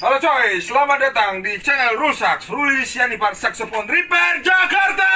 Halo coy, selamat datang di channel Rusak Ruli Sianipar Saxophone Repair Jakarta.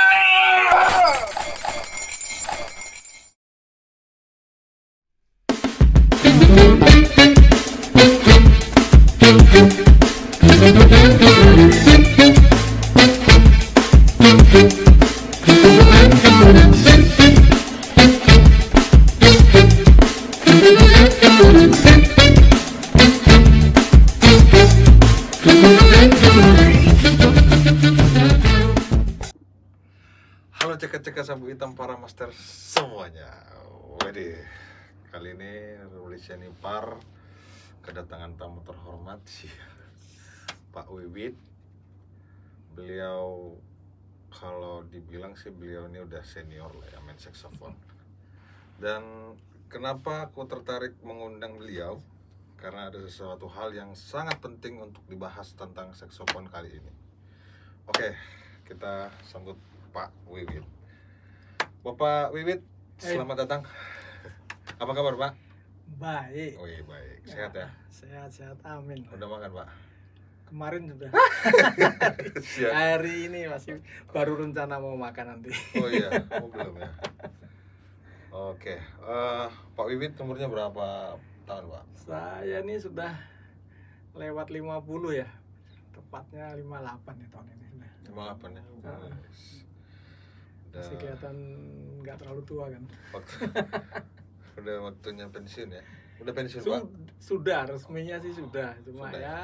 Halo cekak-cekak sabu hitam para master semuanya. Waduh, kali ini Ruli Sianipar kedatangan tamu terhormat Pak Wiwit. Beliau kalau dibilang sih beliau ini udah senior lah ya main saxophone. Dan kenapa aku tertarik mengundang beliau? Karena ada sesuatu hal yang sangat penting untuk dibahas tentang saxophone kali ini. Oke, kita sambut Pak Wiwit. Bapak Wiwit, selamat datang. Apa kabar, Pak? Baik. Wih, baik. Sehat ya? Sehat, amin. Udah makan, Pak? Kemarin sudah. Siap. Hari ini masih baru rencana mau makan nanti. Oh iya, belum ya. Oke, Pak Wiwit umurnya berapa tahun, Pak? Saya ini sudah lewat 50 ya. Tepatnya 58 ya tahun ini sudah. 58 ya. Masih kelihatan nggak terlalu tua kan. Udah waktunya pensiun ya. Udah pensiun, Pak? Sudah, resminya sih sudah. Cuma Sudah. ya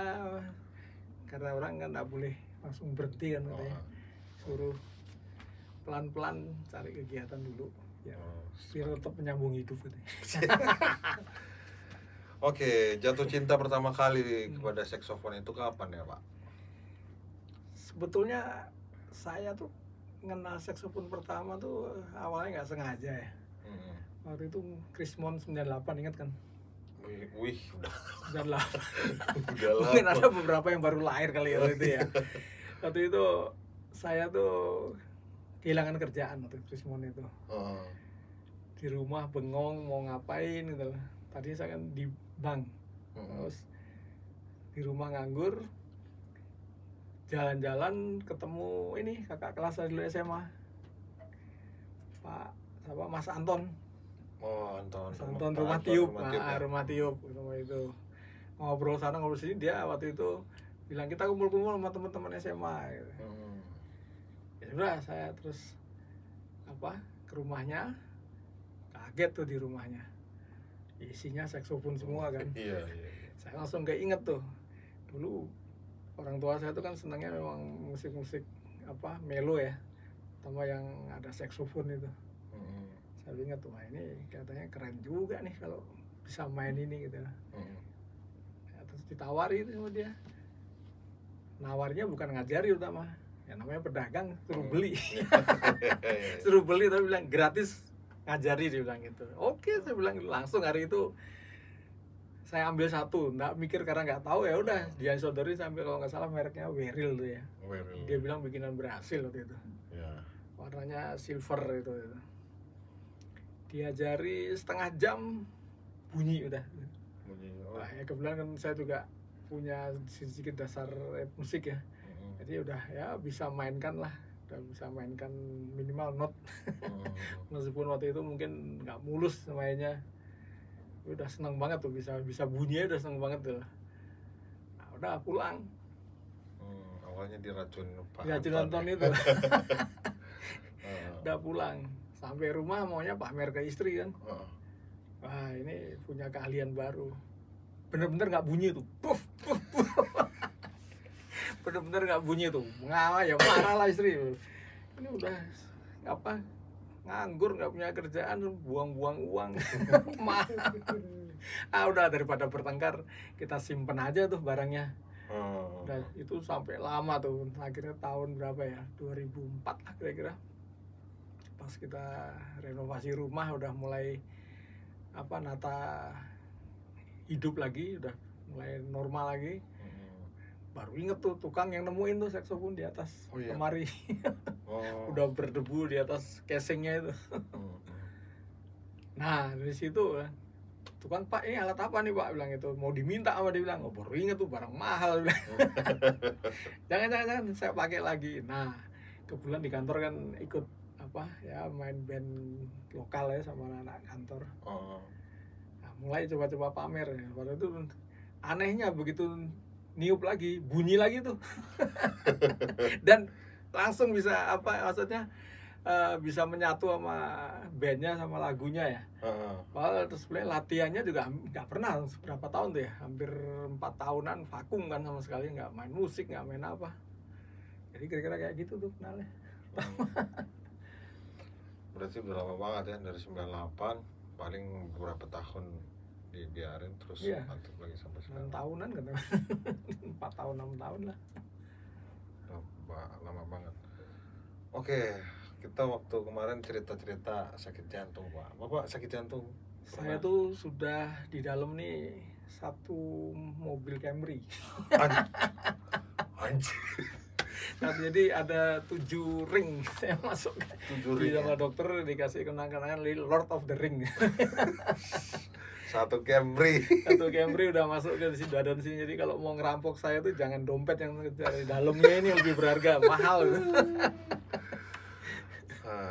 karena orang kan nggak boleh langsung berhenti kan katanya. Suruh pelan-pelan cari kegiatan dulu. Ya, biar tetap menyambung hidup gitu. Oke, jatuh cinta pertama kali kepada saxophone itu kapan ya, Pak? Sebetulnya saya tuh kenal saxophone pertama tuh awalnya nggak sengaja ya. Waktu itu Krismon 98, ingat kan? Wih, udah 98. udah Mungkin lama. ada beberapa yang baru lahir kali ya waktu itu ya. Waktu itu saya tuh kehilangan kerjaan waktu Krismon itu. Oh. Di rumah bengong mau ngapain gitu. Tadi saya kan di bank. Terus di rumah nganggur. Jalan-jalan ketemu ini kakak kelas saya dulu SMA. Mas Anton. Oh, Anton. Mas Anton rumah tiup, ya? rumah tiup itu. Ngobrol sana ngobrol sini, dia waktu itu bilang kita kumpul-kumpul sama teman-teman SMA gitu. Ya sudah, saya terus ke rumahnya. Kaget tuh di rumahnya. Isinya saxophone semua kan. Iya. Saya langsung keinget tuh. Dulu orang tua saya tuh kan senangnya memang musik-musik melo ya, sama yang ada saxophone itu. Saya ingat tuh, wah ini katanya keren juga nih kalau bisa main ini gitu. Ya, terus ditawari itu sama dia. Nawarnya bukan ngajari utama, ya namanya pedagang, suruh beli. Suruh beli tapi bilang gratis ngajari, dia bilang gitu. Oke, saya bilang langsung hari itu saya ambil satu, nggak mikir karena nggak tahu, ya udah dia saudari sambil kalau nggak salah mereknya Weril tuh ya. Weril. Dia bilang bikinan berhasil waktu itu. Ya. Warnanya silver itu. Diajari setengah jam bunyi udah. Nah, ya kebetulan kan saya juga punya sedikit dasar musik ya. Jadi udah ya bisa mainkan lah. Udah bisa mainkan minimal not. Meskipun waktu itu mungkin nggak mulus mainnya. Udah seneng banget tuh, bisa bunyinya udah seneng banget tuh. Nah, udah pulang. Awalnya diracun Pak Anton itu. Udah pulang. Sampai rumah maunya pamer ke istri kan. Wah, ini punya keahlian baru. Bener-bener nggak bunyi tuh. Puff. Bener-bener nggak bunyi tuh. Ngalah ya marah lah istri. Ini udah nganggur, nggak punya kerjaan, buang-buang uang. Udah daripada bertengkar kita simpen aja tuh barangnya. Udah itu sampai lama tuh, akhirnya tahun berapa ya, 2004 lah kira-kira, pas kita renovasi rumah udah mulai nata hidup lagi, udah mulai normal lagi. Baru inget tuh tukang yang nemuin tuh saxophone di atas lemari. Udah berdebu di atas casingnya itu. Nah dari situ tukang, Pak ini alat apa nih Pak, bilang itu, mau diminta sama dia, bilang, oh baru inget tuh barang mahal, bilang. jangan saya pakai lagi. Nah kebetulan di kantor kan ikut apa ya, main band lokal ya sama anak kantor. Nah, mulai coba-coba pamer ya. Pada itu anehnya begitu niup lagi, bunyi lagi tuh. Dan langsung bisa apa, maksudnya bisa menyatu sama bandnya sama lagunya ya. Padahal terus latihannya juga nggak pernah seberapa tahun tuh ya, hampir 4 tahunan vakum kan, sama sekali nggak main musik, nggak main apa. Jadi kira-kira kayak gitu tuh kenalnya. Berarti udah lama banget ya, dari 98 paling beberapa tahun dibiarin terus aktif lagi sampai sekarang. 6 tahunan kan. 4 tahun 6 tahun lah. Lama banget. Oke, kita waktu kemarin cerita-cerita sakit jantung, Pak. Bapak sakit jantung? Saya tuh sudah di dalam nih satu mobil Camry. Anjir. Nah, jadi ada 7 ring saya masuk. 7 ring. Sama dokter dikasih kenang-kenangan Lord of the Ring. Satu Camry udah masuk ke situ dan sini. Jadi kalau mau ngerampok saya tuh jangan dompet yang dari dalamnya, ini lebih berharga, mahal.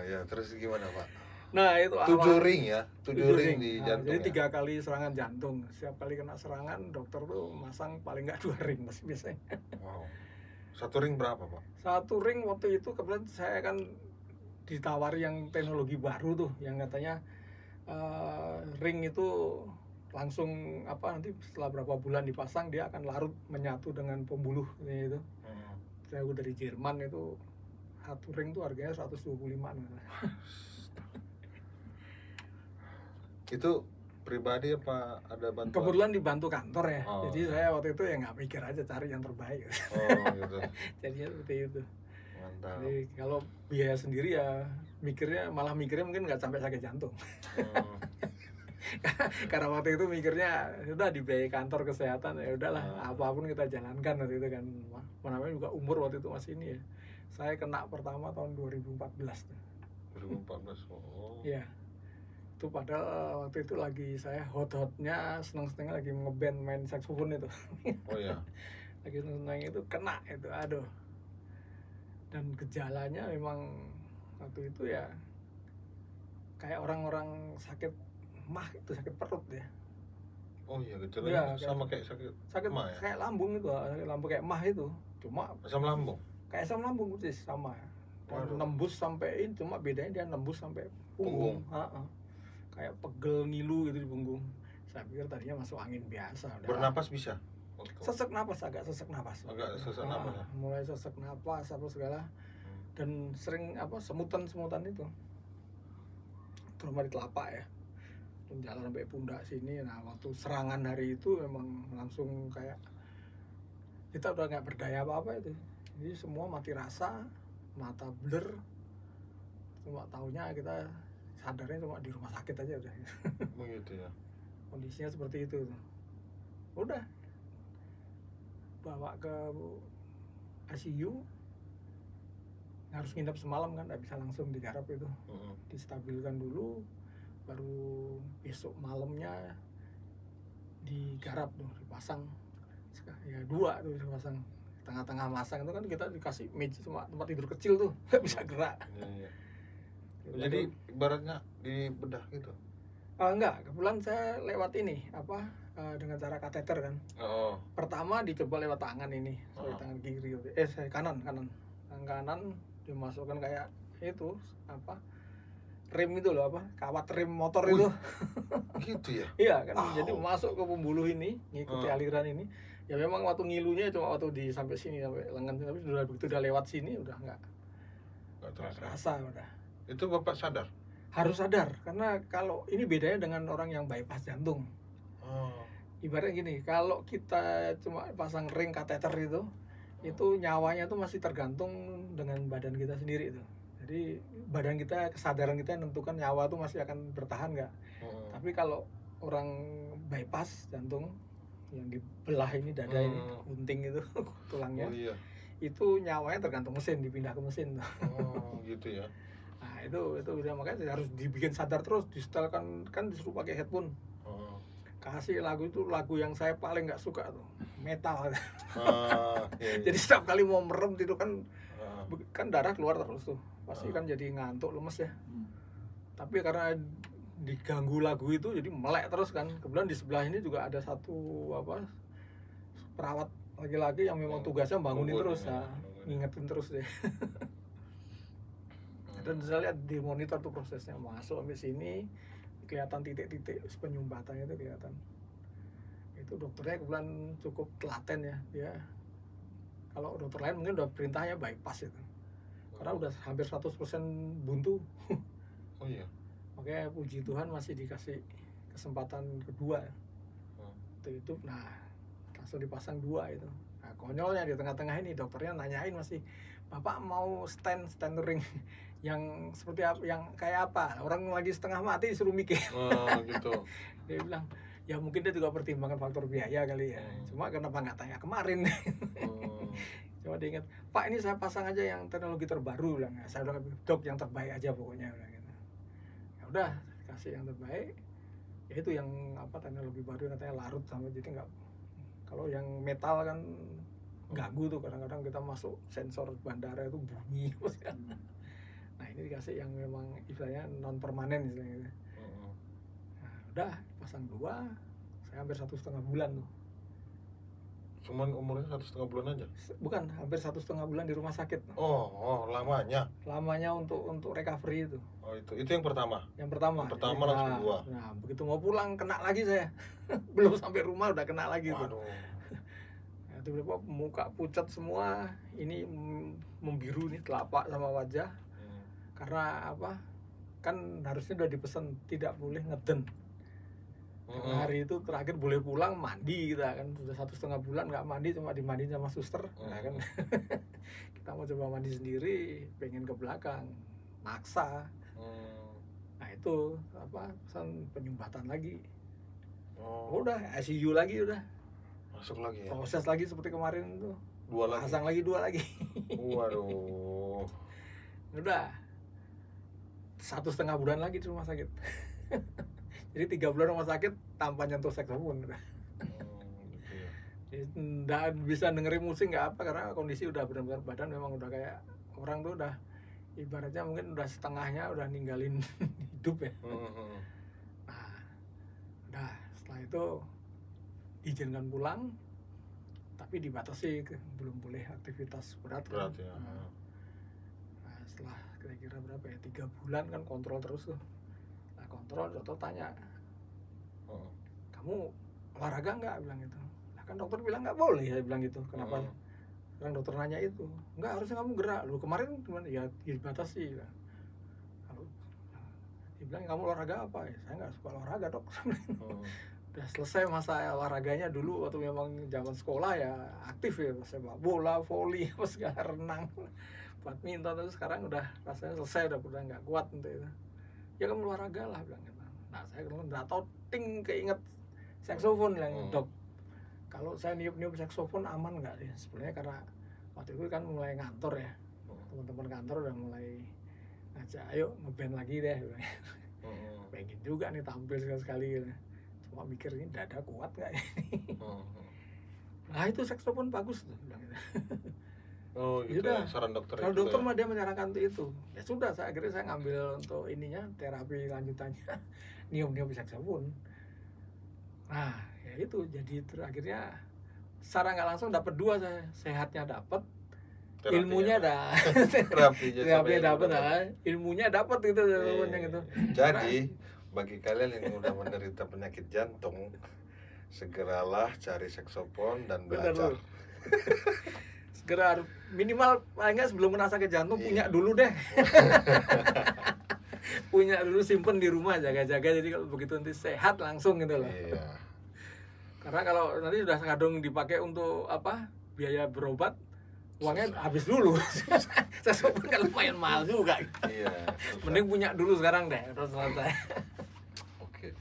Ya terus gimana Pak? Nah itu 7 ring ya, 7 ring di jantung. Jadi 3 kali serangan jantung. Setiap kali kena serangan dokter tuh masang paling nggak 2 ring masih biasanya. Wow. 1 ring berapa Pak? 1 ring waktu itu kebetulan saya kan ditawari yang teknologi baru tuh, yang katanya ring itu langsung apa, nanti setelah berapa bulan dipasang dia akan larut menyatu dengan pembuluh itu. Saya dari Jerman itu, 1 ring tuh harganya 125. Itu pribadi apa ada bantuan? Kebetulan dibantu kantor ya. Jadi saya waktu itu ya nggak mikir aja, cari yang terbaik. Gitu. Jadinya seperti itu. Mantap. Jadi kalau biaya sendiri ya mikirnya mungkin nggak sampai sakit jantung. Karena waktu itu mikirnya sudah dibiayai kantor kesehatan, ya udahlah apapun kita jalankan waktu itu kan. Namanya juga umur waktu itu masih ini ya. Saya kena pertama tahun 2014 tuh. 2014. Iya. Itu padahal waktu itu lagi saya hot-hotnya, seneng-senengnya lagi ngeband main saksofon itu. Iya. Lagi seneng-seneng itu kena itu, aduh. Dan gejalanya memang waktu itu ya kayak orang-orang sakit mah itu, sakit perut ya. Oh iya, gejalanya sama kayak sakit mah ya? Kayak lambung itu, lambung kayak mah itu. Cuma asam lambung? Kayak asam lambung persis, sama. Dan nembus sampai ini, cuma bedanya dia nembus sampai punggung. Kayak pegel ngilu gitu di punggung. Saya pikir tadinya masuk angin biasa. Bernapas bisa? Sesek napas, agak sesek napas. Ya? Mulai sesek napas apa segala. Dan sering apa, semutan itu. Terutama di telapak ya. Dan jalan sampai pundak sini. Nah waktu serangan hari itu memang langsung kayak kita udah nggak berdaya apa-apa itu. Jadi semua mati rasa, mata blur. Cuma taunya kita sadarnya cuma di rumah sakit aja udah. Begitu ya. Kondisinya seperti itu. Udah bawa ke ICU, harus nginep semalam kan, nggak bisa langsung digarap itu. Distabilkan dulu, baru besok malamnya digarap tuh, dipasang ya 2 tuh dipasang. Tengah-tengah masang itu kan kita dikasih meja, cuma tempat tidur kecil tuh, nggak bisa gerak. Jadi ibaratnya di bedah gitu? Enggak, kebetulan saya lewat ini apa, dengan cara kateter kan. Pertama dicoba lewat tangan ini, tangan kiri, kanan tangan dimasukkan kayak itu apa, rem itu loh, apa, kawat rem motor itu. Gitu ya? Iya kan. Jadi masuk ke pembuluh ini, ngikuti aliran ini. Ya memang waktu ngilunya cuma waktu di sampai sini, sampai lengan, tapi sudah begitu udah lewat sini udah nggak terasa udah. Itu Bapak sadar? Harus sadar, karena kalau ini bedanya dengan orang yang bypass jantung. Ibaratnya gini, kalau kita cuma pasang ring kateter itu nyawanya tuh masih tergantung dengan badan kita sendiri itu. Jadi badan kita, kesadaran kita menentukan nyawa tuh masih akan bertahan nggak. Tapi kalau orang bypass jantung yang dibelah ini dada ini, gunting itu tulangnya, itu nyawanya tergantung mesin, dipindah ke mesin tuh. Gitu ya. Nah itu bisa, makanya harus dibikin sadar terus, disetelkan kan, disuruh pakai headphone. kasih lagu itu lagu yang saya paling nggak suka tuh, metal. Iya. Jadi setiap kali mau merem itu kan darah keluar terus tuh, pasti kan jadi ngantuk, lemes ya. Tapi karena diganggu lagu itu jadi melek terus kan. Kebetulan di sebelah ini juga ada satu perawat laki-laki yang memang tugasnya bangunin terus ya, ngingetin terus deh. Dan saya lihat di monitor tuh prosesnya, masuk sampai sini kelihatan titik-titik penyumbatannya itu kelihatan. Itu dokternya kebetulan cukup telaten ya, dia kalau dokter lain mungkin udah perintahnya bypass itu, karena udah hampir 100% buntu. Oh iya. Makanya puji Tuhan masih dikasih kesempatan kedua. Itu nah langsung dipasang 2 itu. Nah konyolnya di tengah-tengah ini dokternya nanyain masih, Bapak mau ring yang seperti apa, yang kayak apa? Orang lagi setengah mati disuruh mikir. Gitu. Dia bilang, ya mungkin dia juga pertimbangan faktor biaya kali ya. Cuma kenapa nggak tanya kemarin? Coba diingat, Pak ini saya pasang aja yang teknologi terbaru, bilang. Saya udah dok yang terbaik aja pokoknya, bilang gitu. Ya udah kasih yang terbaik. Ya itu yang teknologi baru yang katanya larut sama, jadi nggak, kalau yang metal kan ganggu tuh, kadang-kadang kita masuk sensor bandara itu bunyi. Nah ini dikasih yang memang istilahnya non permanen istilahnya. Nah udah pasang 2, saya hampir 1,5 bulan tuh. Cuman umurnya 1,5 bulan aja? Bukan, hampir 1,5 bulan di rumah sakit. Oh lamanya? Lamanya untuk recovery itu. Oh itu yang pertama? Yang pertama langsung 2? Nah begitu mau pulang kena lagi saya. Belum sampai rumah udah kena lagi. Waduh. Tuh. Nah, tiba-tiba muka pucat semua, ini membiru nih telapak sama wajah. Karena kan harusnya udah dipesan tidak boleh ngeden. Hari itu terakhir boleh pulang mandi kita kan, sudah 1,5 bulan nggak mandi, cuma dimandiin sama suster. Nah kan kita mau coba mandi sendiri, pengen ke belakang, maksa. Nah itu pesan penyumbatan lagi. Udah ICU lagi, udah masuk lagi ya? Proses lagi seperti kemarin tuh, 2 lagi? pasang lagi 2 lagi. Waduh. Udah 1,5 bulan lagi di rumah sakit. Jadi 3 bulan rumah sakit tanpa nyentuh saksofon. Gitu ya. Jadi nggak bisa dengerin musik, nggak apa, karena kondisi udah benar-benar badan memang udah kayak orang tuh udah ibaratnya mungkin udah setengahnya udah ninggalin hidup ya. Nah udah setelah itu diizinkan pulang, tapi dibatasi, belum boleh aktivitas berat kan. Ya. Nah setelah kira-kira berapa ya, 3 bulan kan kontrol terus tuh. Nah kontrol, dokter tanya, kamu olahraga nggak, bilang gitu. Nah kan dokter bilang nggak boleh, saya bilang gitu. Kenapa? Kan dokter nanya itu, nggak, harusnya kamu gerak. Lu kemarin gimana? Ya dibatasi. Kalau dia bilang kamu olahraga apa? Ya saya nggak suka olahraga, dok. Udah selesai masa olahraganya dulu waktu memang zaman sekolah ya aktif ya, sepak bola, voli, segala, renang, badminton. Terus sekarang udah rasanya selesai, udah nggak kuat untuk itu. Ya kamu olahraga lah, bilang gitu. Nah saya nggak tahu, keinget saksofon, bilang dok, kalau saya niup saksofon aman nggak ya? Sebenarnya karena waktu itu kan mulai ngantor ya, teman-teman kantor udah mulai ngajak, ayo ngeband lagi deh, pengen juga nih tampil sekali-sekali gitu. Cuma mikir ini dada kuat nggak ya? Nah itu saksofon bagus tuh, bilang gitu. Oh gitu ya, saran dokter. Kalau dokter mah dia menyarankan itu. Ya sudah, akhirnya saya ngambil untuk ininya, terapi lanjutannya niup saksofon. Nah ya itu, jadi akhirnya secara nggak langsung dapat 2 saya, sehatnya dapat, ilmunya dah. Terapinya dapat, ilmunya dapat gitu, gitu. Jadi bagi kalian yang udah menderita penyakit jantung, segeralah cari saksofon dan belajar. Segera, minimal paling nggak sebelum kena sakit jantung punya dulu deh. Punya dulu, simpen di rumah, jaga-jaga, jadi kalau begitu nanti sehat langsung gitu loh. Iya. Karena kalau nanti sudah kadung dipakai untuk biaya berobat, uangnya habis dulu. Saksofon kan lumayan mahal juga. Iya. Mending punya dulu sekarang deh, terus santai. Oke.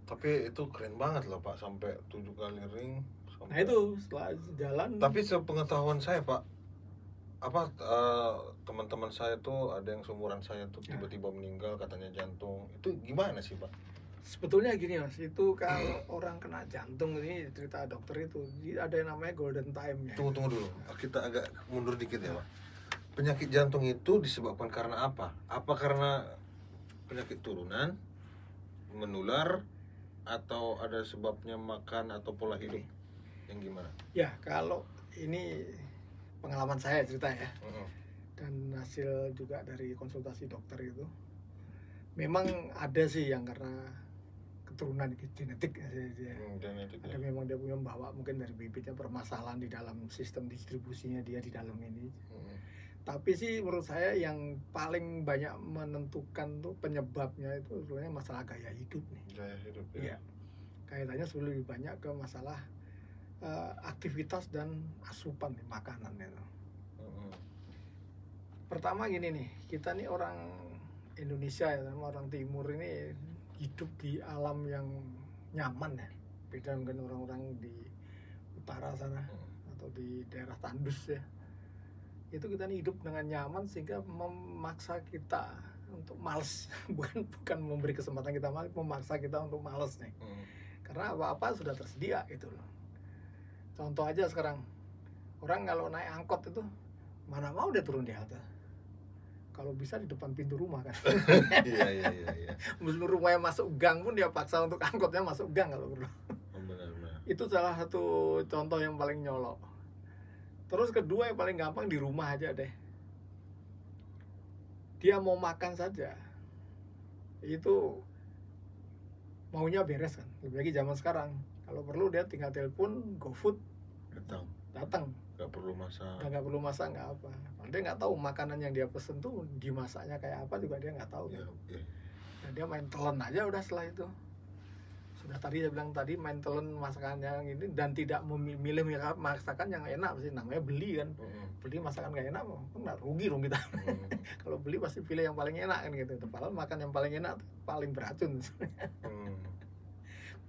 Tapi itu keren banget loh Pak, sampai 7 kali ring. Nah itu setelah jalan. Tapi sepengetahuan saya Pak, teman-teman saya tuh ada yang seumuran saya tuh tiba-tiba meninggal katanya jantung. Itu gimana sih Pak? Sebetulnya gini Mas, itu kalau orang kena jantung ini cerita dokter itu ada yang namanya golden time ya. Tunggu dulu, kita agak mundur dikit ya Pak. Penyakit jantung itu disebabkan karena apa? Apa karena penyakit turunan, menular, atau ada sebabnya makan atau pola hidup? Yang gimana? Ya, kalau ini pengalaman saya cerita ya, dan hasil juga dari konsultasi dokter itu, memang ada sih yang karena keturunan genetik ya, Genetik ada ya. memang dia punya membawa mungkin dari bibitnya permasalahan di dalam sistem distribusinya dia di dalam ini. Tapi sih menurut saya yang paling banyak menentukan tuh penyebabnya itu sebenarnya masalah gaya hidup nih. Gaya hidup ya. Iya. Kaitannya sebenarnya lebih banyak ke masalah aktivitas dan asupan nih, makanan itu. Pertama gini nih, kita nih orang Indonesia ya, orang Timur ini hidup di alam yang nyaman ya. Beda mungkin orang-orang di utara sana atau di daerah tandus ya. Itu kita nih hidup dengan nyaman sehingga memaksa kita untuk males. bukan memberi kesempatan kita males, memaksa kita untuk males nih. Karena apa-apa sudah tersedia gitu loh. Contoh aja sekarang, orang kalau naik angkot itu mana mau dia turun di halte. Kalau bisa di depan pintu rumah kan. Iya. Meskipun rumahnya masuk gang pun dia paksa untuk angkotnya masuk gang kalau perlu. Benar. Itu salah satu contoh yang paling nyolok. Terus kedua yang paling gampang di rumah aja deh. Dia mau makan saja, itu maunya beres kan. Lebih lagi zaman sekarang. Kalau perlu dia tinggal telepon, GoFood datang. Gak perlu masak. Nggak perlu masak, nggak apa. Dia nggak tahu makanan yang dia pesen tuh dimasaknya kayak apa juga dia nggak tahu. Ya. Nah, dia main telan aja udah setelah itu. Sudah tadi saya bilang tadi main telan masakan yang ini dan tidak memilih masakan yang enak sih, namanya beli kan. Beli masakan nggak enak, kan nggak rugi dong kita. Kalau beli pasti pilih yang paling enak kan gitu. Padahal makan yang paling enak paling beracun,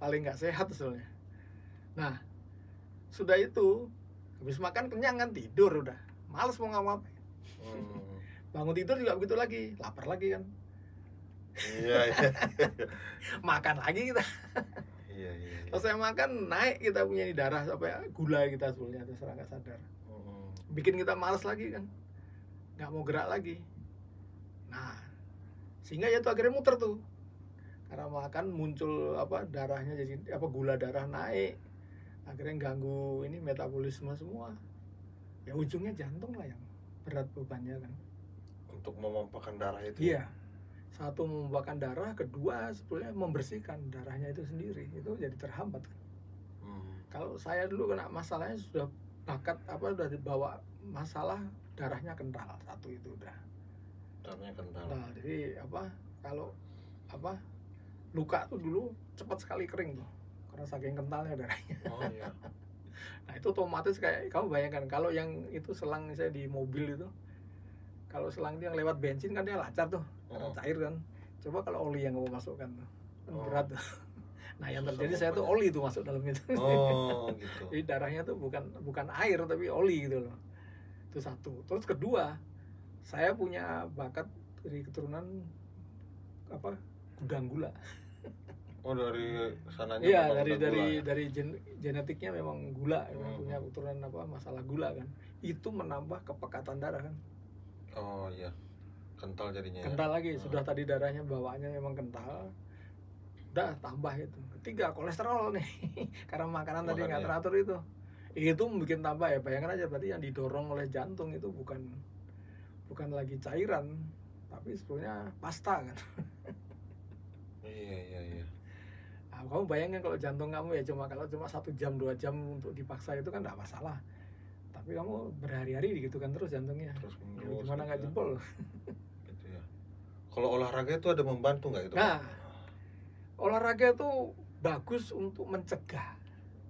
paling nggak sehat sebenarnya. Nah, sudah itu habis makan kenyang kan tidur udah, males mau ngapa-ngapain. Bangun tidur juga begitu lagi, lapar lagi kan. Iya. Makan lagi kita. Iya. Selesai makan naik kita punya di darah sampai gula kita sebenarnya terserah nggak sadar. Bikin kita malas lagi kan, nggak mau gerak lagi. Nah, sehingga ya tuh akhirnya muter tuh. Karena makan muncul darahnya jadi gula darah naik. Akhirnya ganggu ini metabolisme semua. Ya ujungnya jantung lah yang berat bebannya kan. Untuk memompahkan darah itu. Iya. Satu memompahkan darah, kedua sebetulnya membersihkan darahnya itu sendiri. Itu jadi terhambat kan. Kalau saya dulu kena masalahnya sudah udah dibawa masalah darahnya kental, satu itu udah. Darahnya kental. Nah, jadi kalau luka tuh dulu cepat sekali kering tuh. Karena saking kentalnya darahnya. Oh iya. Nah itu otomatis kayak kamu bayangkan kalau yang itu selang saya di mobil itu, kalau selang dia yang lewat bensin kan dia lancar tuh karena cair kan. Coba kalau oli yang kamu masukkan tuh kan berat tuh. Nah yang terjadi saya tuh oli tuh masuk dalam itu. Oh gitu. Jadi darahnya tuh bukan air tapi oli gitu loh. Itu satu. Terus kedua, saya punya bakat dari keturunan gudang gula. Oh dari sananya. Iya, dari genetiknya memang gula, punya keturunan masalah gula kan. Itu menambah kepekatan darah kan. Oh iya. Kental jadinya. Kental lagi, sudah tadi darahnya bawaannya memang kental. Udah tambah itu. Ketiga, kolesterol nih. Karena makanan tadi nggak teratur itu. Itu bikin tambah ya. Bayangkan aja berarti yang didorong oleh jantung itu bukan lagi cairan, tapi sebetulnya pasta kan. Iya. Nah, kamu bayangin kalau jantung kamu ya cuma 1 jam 2 jam untuk dipaksa itu kan nggak masalah. Tapi kamu berhari-hari gitu kan terus jantungnya. Terus ya, gimana nggak jebol? Gitu ya. Kalau olahraga itu ada membantu nggak itu? Nah, olahraga itu bagus untuk mencegah.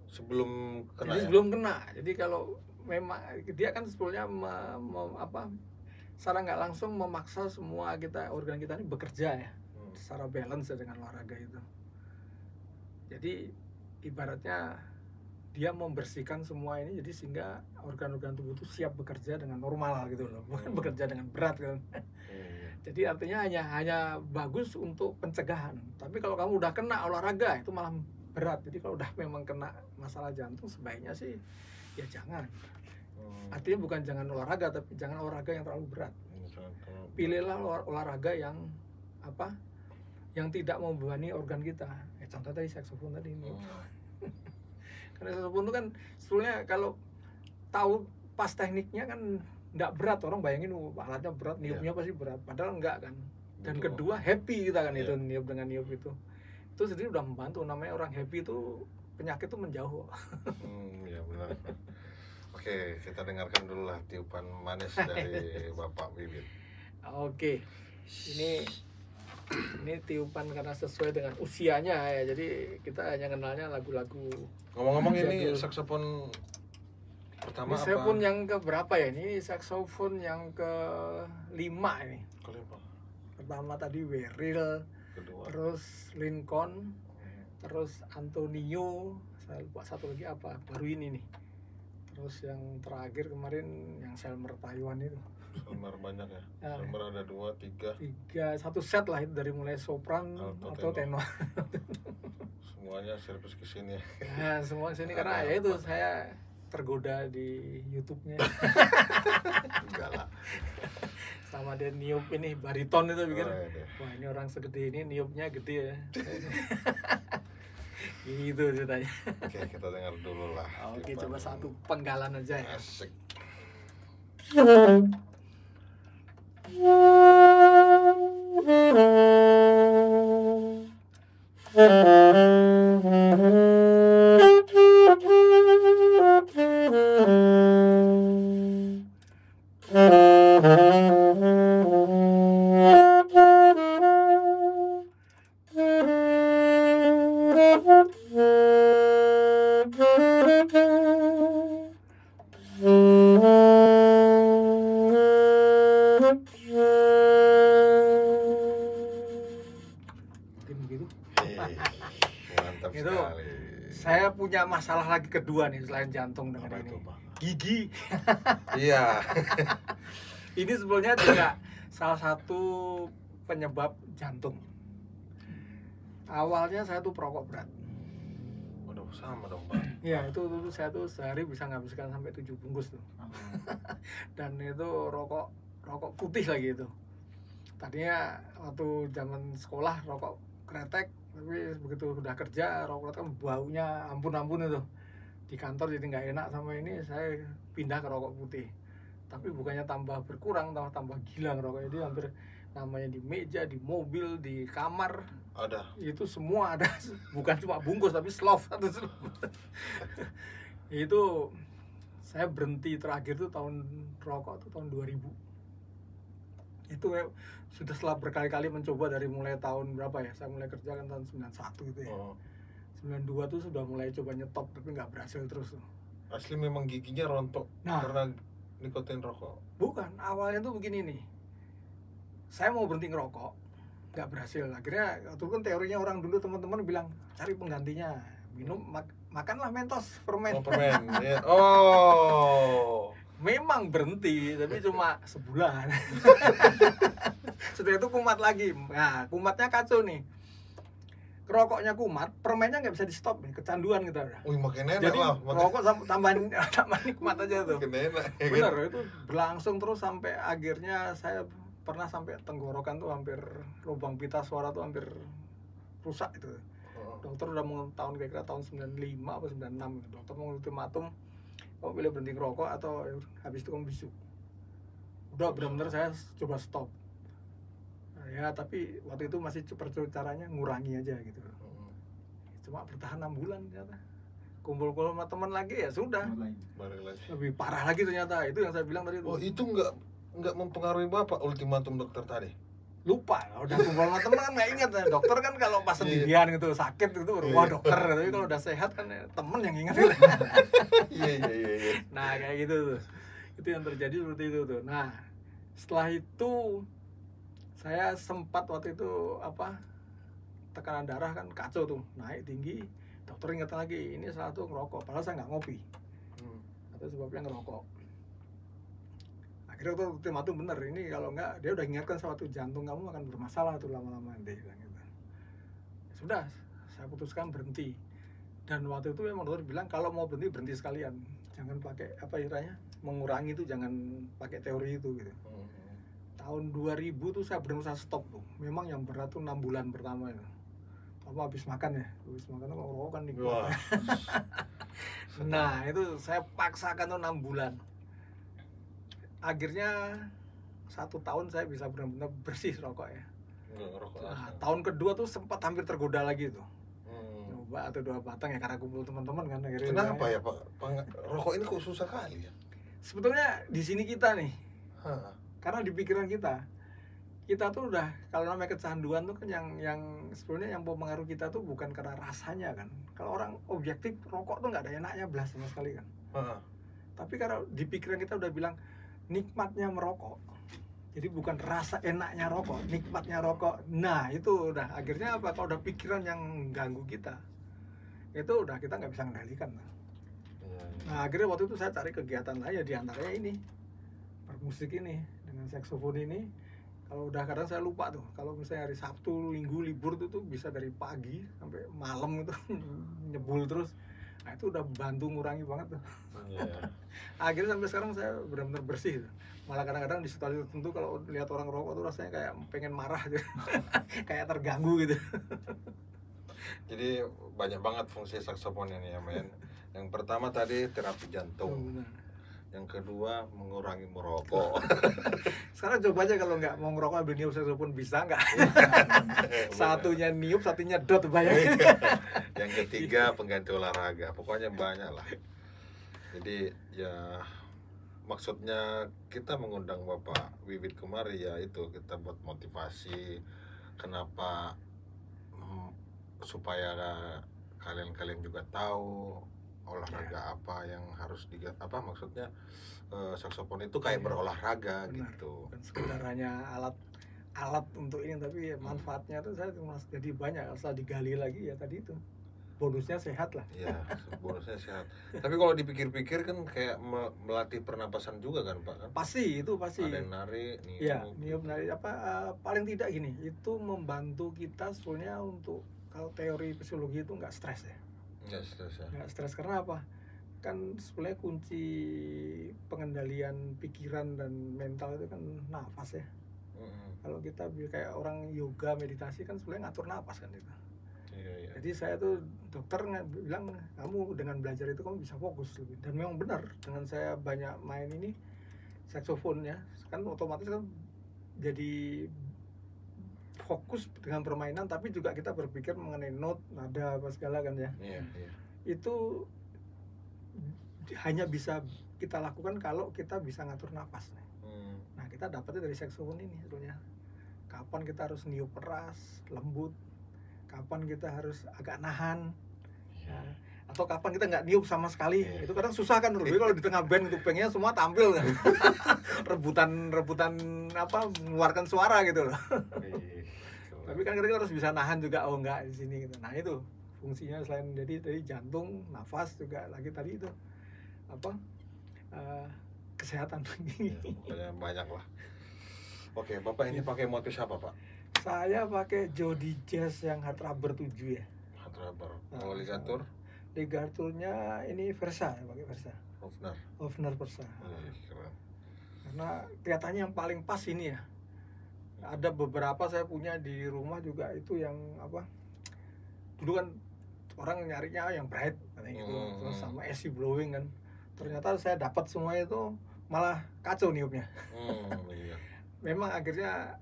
Sebelum kena. Jadi sebelum kena. Jadi kalau memang dia kan sebetulnya secara nggak langsung memaksa semua organ kita ini bekerja ya, secara balance dengan olahraga itu. Jadi ibaratnya dia membersihkan semua ini jadi sehingga organ-organ tubuh itu siap bekerja dengan normal gitu loh, bukan bekerja dengan berat kan. Jadi artinya hanya bagus untuk pencegahan. Tapi kalau kamu udah kena olahraga itu malah berat. Jadi kalau udah memang kena masalah jantung sebaiknya sih ya jangan. Artinya bukan jangan olahraga, tapi jangan olahraga yang terlalu berat. Pilihlah olahraga yang apa? Yang tidak membebani organ kita. Contoh tadi saksofon tadi ini. Karena saksofon itu kan sebetulnya kalau tahu pas tekniknya kan nggak berat, orang bayangin alatnya berat, niupnya pasti berat, padahal enggak kan. Dan kedua happy kita kan itu niup dengan niup itu sendiri udah membantu. Namanya orang happy itu penyakit itu menjauh. Ya benar. Oke, kita dengarkan dulu lah tiupan manis dari Bapak Bibit. Oke, ini tiupan karena sesuai dengan usianya ya, jadi kita hanya kenalnya lagu-lagu. Ngomong-ngomong ini saksofon pertama ini saksofon yang ke berapa ya? Ini saksofon yang ke-5 ini. Kelima. Pertama tadi Weril, Kedua. terus Lincoln, terus Antonio, saya lupa satu lagi apa, baru ini nih. Terus yang terakhir kemarin yang Selmer Taiwan itu. Selmer banyak ya? Selmer ada 2, 3. 3, satu set lah itu dari mulai sopran atau tenor. Semuanya servis ke sini ya. Nah, semua sini karena ya itu saya tergoda di YouTube-nya. Enggak lah. Sama dia niup ini bariton itu pikir. Iya. Wah, ini orang segede ini niupnya gede ya. Gitu ceritanya. Oke, kita dengar dulu lah. Oke, coba satu penggalan aja ya. Asik. Mantap Itu sekali. saya punya masalah lagi kedua nih selain jantung dengan Apa ini. itu, Pak? Gigi. Iya. Ini sebenarnya juga salah satu penyebab jantung. Awalnya saya tuh perokok berat. Waduh, sama dong, Pak. Iya, itu saya tuh sehari bisa nghabiskan sampai 7 bungkus tuh. Dan itu rokok putih lagi itu. Tadinya waktu zaman sekolah rokok kretek, tapi begitu udah kerja rokok kan baunya ampun-ampun itu. Di kantor jadi nggak enak sama ini, saya pindah ke rokok putih. Tapi bukannya tambah berkurang, tambah gila ngerokok. Jadi hampir namanya di meja, di mobil, di kamar Ada. itu semua ada, bukan cuma bungkus tapi slof satu slof. Itu saya berhenti terakhir tuh tahun rokok tuh tahun 2000. Itu sudah setelah berkali-kali mencoba dari mulai tahun berapa ya, saya mulai kerja kan tahun 91 gitu ya. 92 tuh sudah mulai coba nyetop tapi nggak berhasil terus tuh. Asli memang giginya rontok karena nikotin rokok. Bukan, awalnya tuh begini nih. Saya mau berhenti ngerokok, nggak berhasil. Akhirnya itu kan teorinya orang dulu, teman-teman bilang cari penggantinya, minum makanlah Mentos permen. Oh, permen. Ya. Oh. Memang berhenti, tapi cuma sebulan. Setelah itu kumat lagi. Nah, kumatnya kacau nih. Rokoknya kumat, permennya nggak bisa di stop nih, kecanduan kita udah. Wih, makin enak. Jadi lah. rokok tambah nikmat aja tuh. Makin enak. Ya kan? Bener, itu berlangsung terus sampai akhirnya saya pernah sampai tenggorokan tuh hampir, lubang pita suara tuh hampir rusak itu. Dokter udah mau kira-kira tahun 95 atau 96 gitu. Dokter mau ultimatum, kamu pilih berhenti ngerokok atau habis itu kamu bisu. Udah benar-benar saya coba stop. Nah, ya tapi waktu itu masih caranya ngurangi aja gitu. Cuma bertahan 6 bulan ternyata. Kumpul-kumpul sama teman lagi ya sudah. Lebih parah lagi ternyata. Itu yang saya bilang tadi. Oh, itu nggak mempengaruhi Bapak ultimatum dokter tadi? Lupa, udah kumpul sama teman kan nggak ingat. Dokter kan kalau pas sendirian gitu sakit itu wah dokter, tapi kalau udah sehat kan temen yang ingat. Iya. Nah kayak gitu tuh, itu yang terjadi seperti itu tuh. Nah setelah itu saya sempat waktu itu tekanan darah kan kacau tuh, naik tinggi. Dokter ingat lagi, ini salah satu ngerokok, padahal saya nggak ngopi. Itu sebabnya ngerokok. Akhirnya waktu ultimatum bener, ini kalau enggak dia udah ingatkan suatu jantung kamu akan bermasalah tuh lama-lama nanti gitu. Sudah, saya putuskan berhenti. Dan waktu itu memang dokter bilang kalau mau berhenti sekalian, jangan pakai apa istilahnya, mengurangi itu jangan pakai teori itu gitu. Tahun 2000 tuh saya benar-benar stop tuh. Memang yang berat tuh 6 bulan pertama itu. Apa habis makan tuh ngerokok kan nikmat. Nah itu saya paksakan tuh 6 bulan. Akhirnya 1 tahun saya bisa benar-benar bersih rokok ya. Nah, tahun kedua tuh sempat hampir tergoda lagi tuh. Nyoba atau 2 batang ya karena kumpul teman-teman kan akhirnya. Kenapa ya Pak? Rokok ini kok susah kali ya? Sebetulnya di sini kita nih. Karena di pikiran kita tuh udah kalau namanya kecanduan tuh kan yang sebenarnya yang mempengaruhi kita tuh bukan karena rasanya kan. Kalau orang objektif rokok tuh nggak ada enaknya belas sama sekali kan. Tapi kalau di pikiran kita udah bilang nikmatnya merokok. Jadi bukan rasa enaknya rokok, nikmatnya rokok. Nah itu udah akhirnya apa? Kalau udah pikiran yang ganggu kita, itu udah kita nggak bisa mengendalikan. Nah akhirnya waktu itu saya cari kegiatan lain ya diantaranya ini bermusik ini dengan saksofon ini. Kalau udah kadang saya lupa tuh, kalau misalnya hari Sabtu, Minggu libur tuh bisa dari pagi sampai malam itu nyebul terus. Nah itu udah bantu ngurangi banget tuh. Akhirnya sampai sekarang saya benar-benar bersih tuh. Malah kadang-kadang di situasi tertentu kalau lihat orang rokok tuh rasanya kayak pengen marah gitu. Kayak terganggu gitu. Jadi banyak banget fungsi saksofon ini ya men. Yang pertama tadi terapi jantung. Yang kedua mengurangi merokok. Sekarang coba aja kalau nggak mau ngerokok ambil niup saksofon bisa nggak? Satunya niup, satunya dot bayangin. Yang ketiga pengganti olahraga. Pokoknya banyak lah. Jadi ya maksudnya kita mengundang Bapak Wiwit kemari ya itu kita buat motivasi. Kenapa supaya kalian juga tahu olahraga apa yang harus maksudnya saksofon itu kayak berolahraga gitu. Bukan sekedar hanya alat untuk ini tapi manfaatnya tuh saya jadi banyak asal digali lagi ya tadi itu. Bonusnya sehat lah. Iya, bonusnya sehat. Tapi kalau dipikir-pikir kan kayak melatih pernapasan juga kan Pak? Kan? Pasti. Ada yang nari, niup. Iya, niup nari paling tidak gini, itu membantu kita sebenarnya untuk kalau teori fisiologi itu nggak stres ya. Nggak stres karena apa? Kan sebenarnya kunci pengendalian pikiran dan mental itu kan nafas ya. Kalau kita kayak orang yoga meditasi kan sebenarnya ngatur nafas kan itu. Iya. Jadi saya tuh dokter bilang kamu dengan belajar itu kamu bisa fokus lebih. Dan memang benar dengan saya banyak main ini saksofon ya kan otomatis kan jadi fokus dengan permainan tapi juga kita berpikir mengenai note, nada apa segala kan ya. Iya. Itu hanya bisa kita lakukan kalau kita bisa ngatur napas. Nah kita dapatnya dari saksofon ini sebetulnya. Kapan kita harus niup keras, lembut, kapan kita harus agak nahan, atau kapan kita nggak niup sama sekali. Itu kadang susah kan, lebih kalau di tengah band itu pengennya semua tampil kan. rebutan mengeluarkan suara gitu loh. Tapi kan kita harus bisa nahan juga, oh enggak di sini gitu. Nah itu fungsinya selain jadi dari jantung, nafas juga lagi tadi itu kesehatan. Pokoknya banyak lah. Oke, Bapak ini pakai motif apa Pak? Saya pakai Jody Jazz yang Hard Rubber 7 ya. Hard Rubber. Kalau ligatur? Ligaturnya ini Versa, ya pakai Versa. Hofner Versa. Keren. Karena kelihatannya yang paling pas ini ya. Ada beberapa saya punya di rumah juga itu yang dulu kan orang nyarinya yang bright katanya gitu. Terus sama AC blowing kan. Ternyata saya dapat semua itu malah kacau niupnya. Iya. Memang akhirnya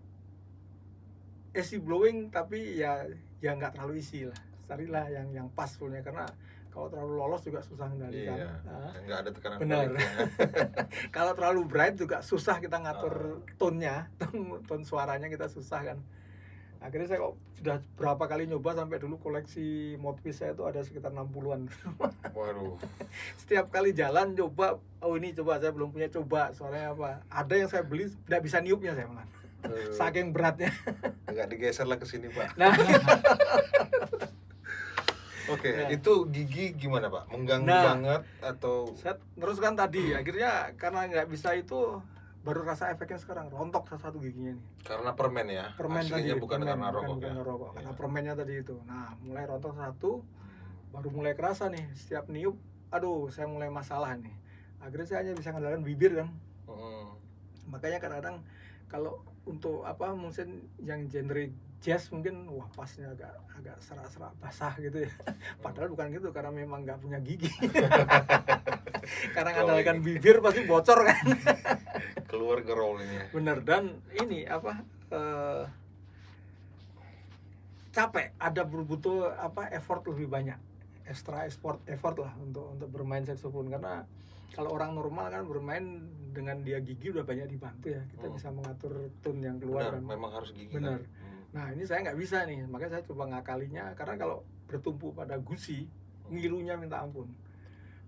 AC blowing tapi ya nggak terlalu isi lah. Carilah yang pas punya karena kalau terlalu lolos juga susah mengendalikan. Iya. Nggak ada tekanan benar. balik. Kalau terlalu bright juga susah kita ngatur tone-nya, tone suaranya kita susah kan. Akhirnya saya sudah berapa kali nyoba sampai dulu koleksi mouthpiece saya itu ada sekitar 60-an. Waduh. Setiap kali jalan coba, ini coba saya belum punya coba suaranya apa. Ada yang saya beli nggak bisa niupnya saya malah. Saking beratnya. Nggak digeser lah ke sini Pak. Nah. Oke, itu gigi gimana Pak? Mengganggu banget atau? Saya teruskan tadi, akhirnya karena nggak bisa itu baru rasa efeknya sekarang, rontok satu giginya nih. Karena permen ya. Permen aslinya tadi, bukan permen, karena rokok bukan ya. rokok, karena Iya. permennya tadi itu. Nah, mulai rontok satu, baru mulai kerasa nih, setiap niup, aduh, saya mulai masalah nih. Akhirnya saya hanya bisa mengandalkan bibir kan. Makanya kadang-kadang kalau untuk apa mungkin yang genre jazz mungkin wah pasnya agak serak-serak basah gitu ya. Padahal bukan gitu, karena memang nggak punya gigi. Karena ngandalkan bibir pasti bocor kan. Keluar gerol ini ya. Bener. Dan ini apa capek, ada butuh apa effort lebih banyak, extra effort lah untuk bermain saxophone. Karena kalau orang normal kan bermain dengan dia gigi udah banyak dibantu ya, kita bisa mengatur tone yang keluar. Benar, kan memang harus gigi. bener Kan? Nah ini saya nggak bisa nih, makanya saya coba ngakalinya, karena kalau bertumpu pada gusi ngilunya minta ampun.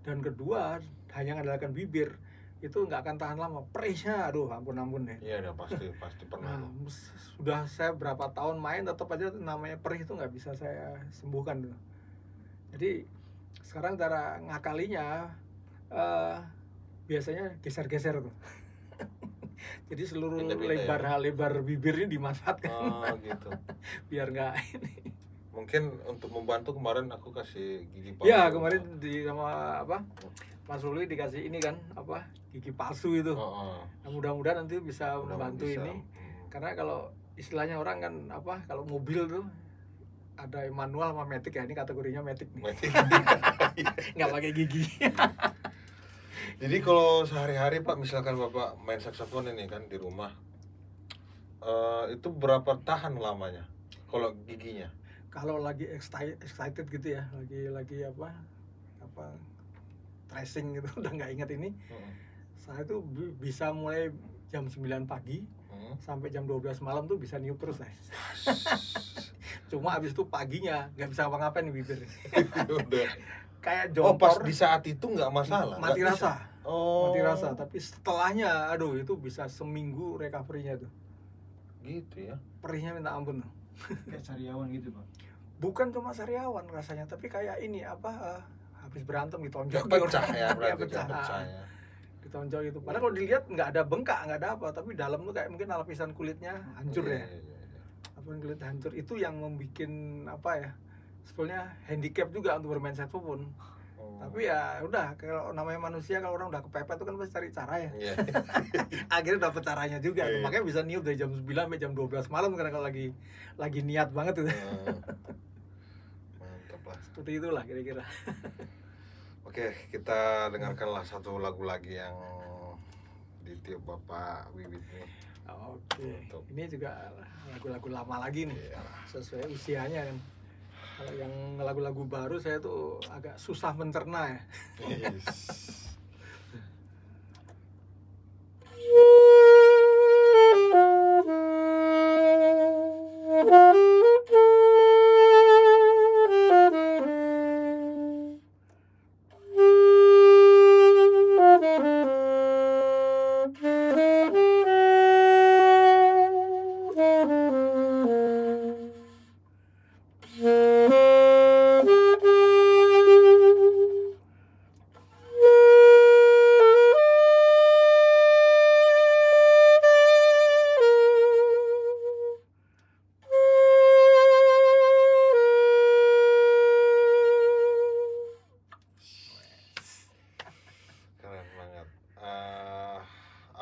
Dan kedua, hanya mengandalkan bibir itu nggak akan tahan lama, perihnya aduh ampun deh. Iya udah pasti pernah. Nah, sudah saya berapa tahun main tetap aja namanya perih itu nggak bisa saya sembuhkan tuh. Jadi sekarang cara ngakalinya biasanya geser-geser tuh. Jadi seluruh lebar bibirnya dimanfaatkan. Oh gitu. Biar nggak ini. Mungkin untuk membantu kemarin aku kasih gigi palsu. Ya kemarin di sama apa Mas Ruli dikasih ini kan apa gigi palsu itu. Nah, mudah-mudahan nanti bisa membantu ini. Karena kalau istilahnya orang kan apa kalau mobil tuh ada manual sama matic ya, ini kategorinya matic nih. Nggak pakai gigi. Jadi kalau sehari-hari Pak, misalkan Bapak main saksofon ini kan di rumah, itu berapa tahan lamanya kalau giginya? Kalau lagi excited gitu ya, lagi apa tracing gitu, udah nggak ingat ini. Saya tuh bisa mulai jam 9 pagi sampai jam 12 malam tuh bisa niup terus lah. Cuma abis itu paginya nggak bisa ngapa-ngapain nih bibir. Kayak jontor. Pas di saat itu nggak masalah. Mati nggak rasa. Mati rasa. Tapi setelahnya, aduh itu bisa seminggu recovery-nya tuh. Gitu ya. Perihnya minta ampun. Kayak sariawan gitu Pak. Bukan cuma sariawan rasanya, tapi kayak ini apa habis berantem ditonjok. Pecah ya berarti. Pecah Ya. Ditonjok itu. Padahal kalau dilihat nggak ada bengkak, nggak ada apa, tapi dalam tuh kayak mungkin lapisan kulitnya hancur ya. Lapisan kulit hancur itu yang membuat apa ya? Sebetulnya handicap juga untuk bermain saxophone. Tapi ya udah, kalau namanya manusia, kalau orang udah kepepet itu kan pasti cari cara ya. Akhirnya dapet caranya juga. Makanya bisa niup dari jam 9 sampai jam 12 malam karena kalau lagi niat banget itu. Mantap lah. Seperti itulah kira-kira. Oke, kita dengarkanlah satu lagu lagi yang ditiup Bapak Wiwit nih. Oke. Ini juga lagu-lagu lama lagi nih. Sesuai usianya kan. Kalau yang lagu-lagu baru saya tuh agak susah mencerna ya.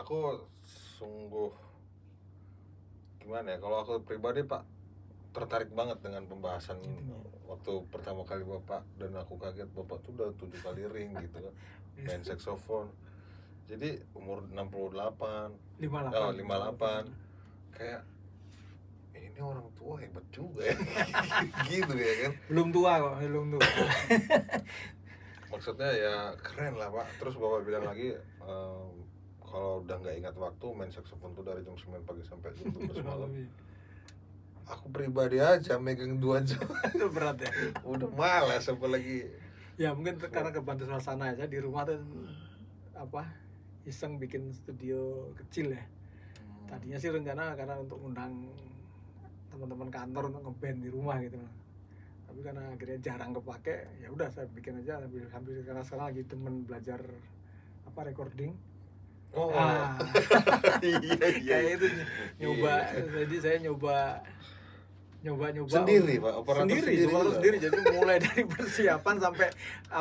Aku sungguh gimana ya, kalau aku pribadi Pak tertarik banget dengan pembahasan waktu pertama kali Bapak, dan aku kaget Bapak tuh udah 7 kali ring gitu kan main saxophone. Jadi umur 58 kayak ini orang tua hebat juga ya. Gitu ya kan, belum tua kok. Maksudnya ya keren lah Pak. Terus Bapak bilang lagi kalau udah nggak ingat waktu main saxophone tuh dari jam 9 pagi sampai jam 12 malam. Aku pribadi aja megang 2 jam Itu berat ya. udah malas, apalagi Ya mungkin karena kebantu suasana ya. Di rumah tuh apa iseng bikin studio kecil ya. Tadinya sih rencana karena untuk undang teman-teman kantor untuk ngeband di rumah gitu. Tapi karena akhirnya jarang kepake, ya udah saya bikin aja sambil karena sekarang lagi temen belajar apa recording. Oh. Ah. Iya. Kayak itu nyoba. Jadi saya nyoba Sendiri, Pak. Operator sendiri juga? jadi mulai dari persiapan sampai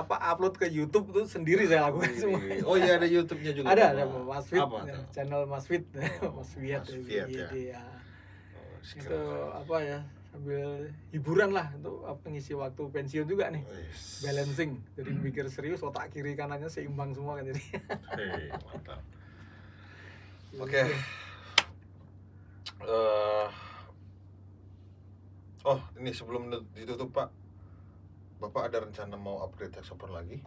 upload ke YouTube tuh sendiri saya lakukan semua. Oh iya, ada YouTube-nya juga. Ada Pak. Mas Fit, Apa tuh? channel Mas Fit, Oh, Mas Fiat Mas Fiat, ya. ya. Oh, Itu apa ya, sambil hiburan lah untuk ngisi waktu pensiun juga nih. Wis. Balancing, jadi mikir serius, otak kiri kanannya seimbang semua kan jadi. Hei, mantap. Oke. Oh, ini sebelum ditutup, Pak. Bapak ada rencana mau upgrade saxophone lagi?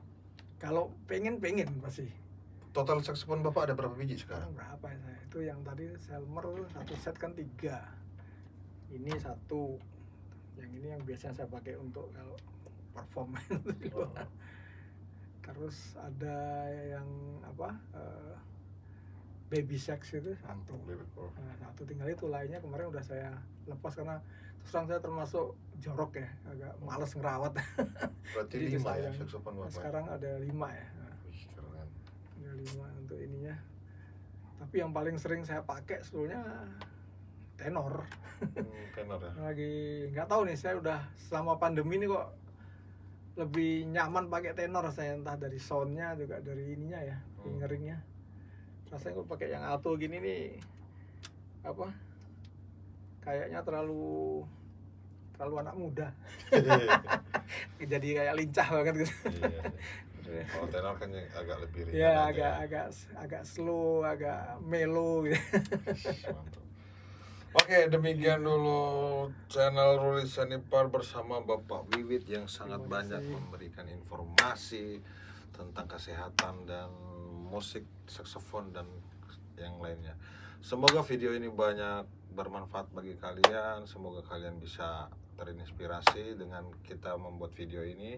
Kalau pengen masih. Total saxophone Bapak ada berapa biji sekarang? Berapa ya saya? Itu yang tadi Selmer satu set kan 3. Ini 1. Yang ini yang biasanya saya pakai untuk kalau perform. Terus ada yang apa? Baby sax itu 1. Nah, 1 tinggal itu, lainnya kemarin udah saya lepas karena terus terang saya termasuk jorok ya, agak males ngerawat. Berarti Jadi 5 ya sayang. saxophone Bapak? Sekarang ada 5 ya. Wih, keren. Ada 5 untuk ininya. Tapi yang paling sering saya pakai sebetulnya tenor. Tenor ya? Lagi nggak tahu nih, saya udah selama pandemi ini kok lebih nyaman pakai tenor saya, entah dari soundnya juga dari ininya ya, fingeringnya. Rasanya kok pakai yang alto gini nih apa? Kayaknya terlalu anak muda. Jadi kayak lincah banget gitu. Iya. Kalau tenor kan agak lebih ringan. Ya aja. agak slow, agak mellow gitu. Mantap. Oke, demikian dulu channel Ruli Sanipar bersama Bapak Wiwit yang sangat banyak memberikan informasi tentang kesehatan dan musik saksofon dan yang lainnya. Semoga video ini banyak bermanfaat bagi kalian. Semoga kalian bisa terinspirasi dengan kita membuat video ini.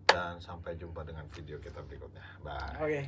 Dan sampai jumpa dengan video kita berikutnya. Bye. Oke.